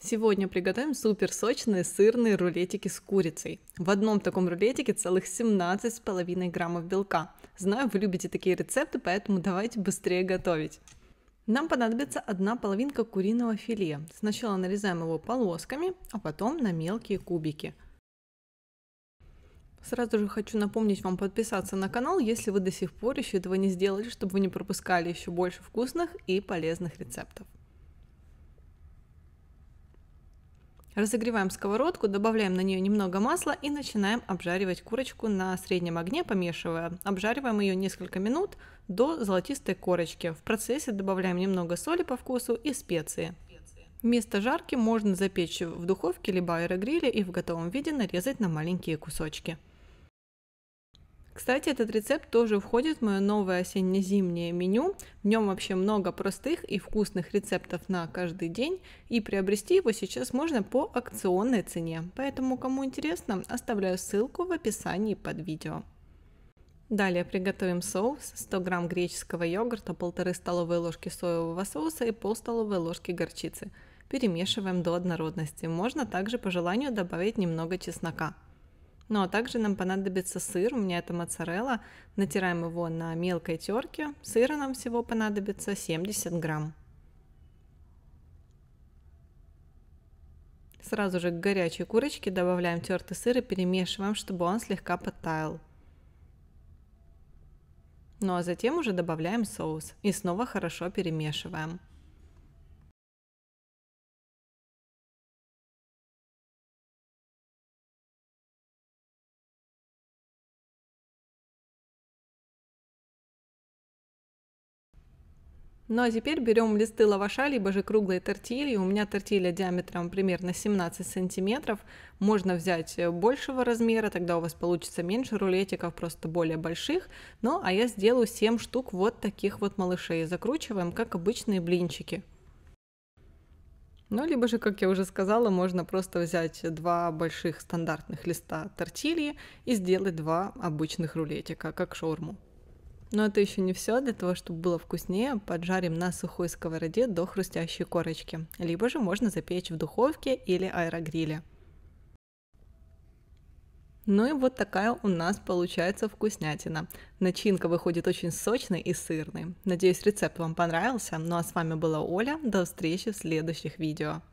Сегодня приготовим супер сочные сырные рулетики с курицей. В одном таком рулетике целых 17,5 граммов белка. Знаю, вы любите такие рецепты, поэтому давайте быстрее готовить. Нам понадобится одна половинка куриного филе. Сначала нарезаем его полосками, а потом на мелкие кубики. Сразу же хочу напомнить вам подписаться на канал, если вы до сих пор еще этого не сделали, чтобы вы не пропускали еще больше вкусных и полезных рецептов. Разогреваем сковородку, добавляем на нее немного масла и начинаем обжаривать курочку на среднем огне, помешивая. Обжариваем ее несколько минут до золотистой корочки. В процессе добавляем немного соли по вкусу и специи. Вместо жарки можно запечь в духовке либо аэрогриле и в готовом виде нарезать на маленькие кусочки. Кстати, этот рецепт тоже входит в мое новое осенне-зимнее меню. В нем вообще много простых и вкусных рецептов на каждый день, и приобрести его сейчас можно по акционной цене. Поэтому, кому интересно, оставляю ссылку в описании под видео. Далее приготовим соус: 100 грамм греческого йогурта, 1,5 столовые ложки соевого соуса и пол столовой ложки горчицы. Перемешиваем до однородности. Можно также по желанию добавить немного чеснока. Ну а также нам понадобится сыр, у меня это моцарелла, натираем его на мелкой терке, сыра нам всего понадобится 70 грамм. Сразу же к горячей курочке добавляем тертый сыр и перемешиваем, чтобы он слегка подтаял. Ну а затем уже добавляем соус и снова хорошо перемешиваем. Ну а теперь берем листы лаваша, либо же круглые тортильи. У меня тортилья диаметром примерно 17 сантиметров. Можно взять большего размера, тогда у вас получится меньше рулетиков, просто более больших. Ну а я сделаю 7 штук вот таких вот малышей. Закручиваем, как обычные блинчики. Ну, либо же, как я уже сказала, можно просто взять 2 больших стандартных листа тортильи и сделать 2 обычных рулетика, как шаурму. Но это еще не все. Для того, чтобы было вкуснее, поджарим на сухой сковороде до хрустящей корочки. Либо же можно запечь в духовке или аэрогриле. Ну и вот такая у нас получается вкуснятина. Начинка выходит очень сочной и сырной. Надеюсь, рецепт вам понравился. Ну а с вами была Оля. До встречи в следующих видео.